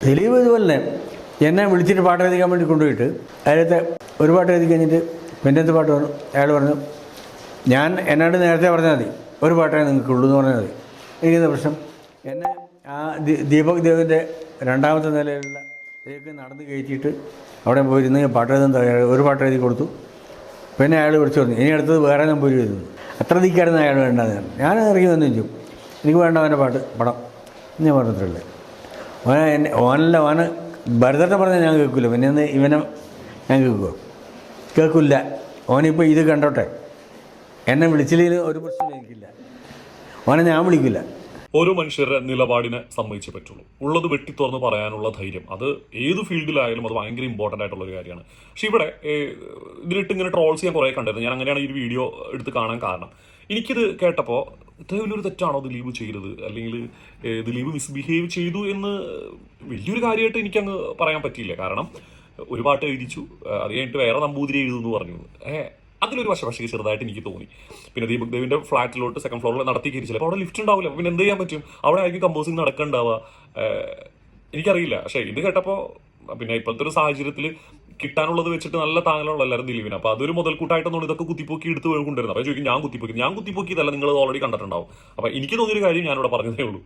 ദിലീപ് ഇതുപോലെ തന്നെ എന്നെ വിളിച്ചിട്ട് പാട്ട് എഴുതിക്കാൻ വേണ്ടി കൊണ്ടുപോയിട്ട് അതിലത്തെ ഒരു പാട്ട് എഴുതി കഴിഞ്ഞിട്ട് പിന്നത്തെ പാട്ട് പറഞ്ഞു. അയാൾ പറഞ്ഞു, ഞാൻ എന്നോട് നേരത്തെ പറഞ്ഞാൽ മതി, ഒരു പാട്ടേ നിങ്ങൾക്കുള്ളൂ എന്ന് പറഞ്ഞാൽ മതി. എനിക്കെന്താ പ്രശ്നം? എന്നെ ആ ദീപക് ദേവിൻ്റെ രണ്ടാമത്തെ നിലയിലുള്ള ഇതിലേക്ക് നടന്ന് കയറ്റിയിട്ട് അവിടെ പോയിരുന്ന് പാട്ട് എഴുതാൻ ഒരു പാട്ട് എഴുതി കൊടുത്തു. പിന്നെ അയാൾ വിളിച്ചു പറഞ്ഞു, ഇനി അടുത്തത് വേറെ നമ്പൂരി എഴുതുന്നു. അത്ര ദിക്കായിരുന്നു അയാൾ വേണ്ടത്. ഞാൻ ഇറങ്ങി വന്നു ചോദിച്ചു, എനിക്ക് വേണ്ട അവൻ്റെ പാട്ട് പടം ഞാൻ പറഞ്ഞിട്ടില്ലേ. ഓനെ ഭരതത്തെ പറഞ്ഞാൽ ഞാൻ കേൾക്കില്ല, പിന്നെ ഒന്ന് ഇവനെ ഞാൻ കേൾക്കില്ല. ഓനിപ്പോൾ ഇത് കണ്ടോട്ടെ, എന്നെ വിളിച്ചില്ലെങ്കിൽ ഒരു പ്രശ്നം എനിക്കില്ല, ഓനെ ഞാൻ വിളിക്കില്ല. ഓരോ മനുഷ്യരുടെ നിലപാടിനെ സമ്മതിച്ചേ പറ്റുള്ളൂ. ഉള്ളത് വെട്ടിത്തുറന്ന് പറയാനുള്ള ധൈര്യം അത് ഏത് ഫീൽഡിലായാലും അത് ഭയങ്കര ഇമ്പോർട്ടൻ്റ് ആയിട്ടുള്ള ഒരു കാര്യമാണ്. പക്ഷെ ഇവിടെ ഇതിലിട്ട് ഇങ്ങനെ ട്രോൾസ് ചെയ്യാൻ കുറേ കണ്ടായിരുന്നു. ഞാൻ അങ്ങനെയാണ് ഈ ഒരു വീഡിയോ എടുത്ത് കാണാൻ കാരണം. എനിക്കിത് കേട്ടപ്പോൾ ഇത്രയൊരു തെറ്റാണോ ദിലീപ് ചെയ്തത്, അല്ലെങ്കിൽ ദിലീപ് മിസ്ബിഹേവ് ചെയ്തു എന്ന് വലിയൊരു കാര്യമായിട്ട് എനിക്കങ്ങ് പറയാൻ പറ്റിയില്ല. കാരണം ഒരു പാട്ട് എഴുതിച്ചു, അത് കഴിഞ്ഞിട്ട് വേറെ നമ്പൂതിരി എഴുതുമെന്ന് പറഞ്ഞു. അതിലൊരു വശപക്ഷിക്ക് ചെറുതായിട്ട് എനിക്ക് തോന്നി. പിന്നെ ദീപക് ദേവിന്റെ ഫ്ലാറ്റിലോട്ട് സെക്കൻഡ് ഫ്ലോറിൽ നടത്തി കയറിച്ചില്ല. അപ്പോൾ അവിടെ ലിഫ്റ്റ് ഉണ്ടാവില്ല, പിന്നെ എന്ത് ചെയ്യാൻ പറ്റും? അവിടെ ആയിരിക്കും കമ്പോസിങ് നടക്കണ്ടാവുക. എനിക്കറിയില്ല. പക്ഷേ ഇത് കേട്ടപ്പോൾ പിന്നെ ഇപ്പോഴത്തെ ഒരു സാഹചര്യത്തിൽ കിട്ടാനുള്ളത് വെച്ചിട്ട് നല്ല താങ്ങലുള്ള എല്ലാവരും ദിലീപിന്. അപ്പോൾ അതൊരു മുതൽക്കൂട്ടായിട്ടൊന്നും ഇതൊക്കെ കുത്തിപ്പോക്കി എടുത്ത് കൊണ്ടുവരുന്നത്. അപ്പോൾ ചോദിക്കും, ഞാൻ കുത്തിപ്പോക്കിയതല്ല, നിങ്ങൾ ഓൾറെഡി കണ്ടിട്ടുണ്ടാവും. അപ്പോൾ എനിക്ക് തോന്നിയൊരു കാര്യം ഞാനിവിടെ പറഞ്ഞതേ ഉള്ളൂ.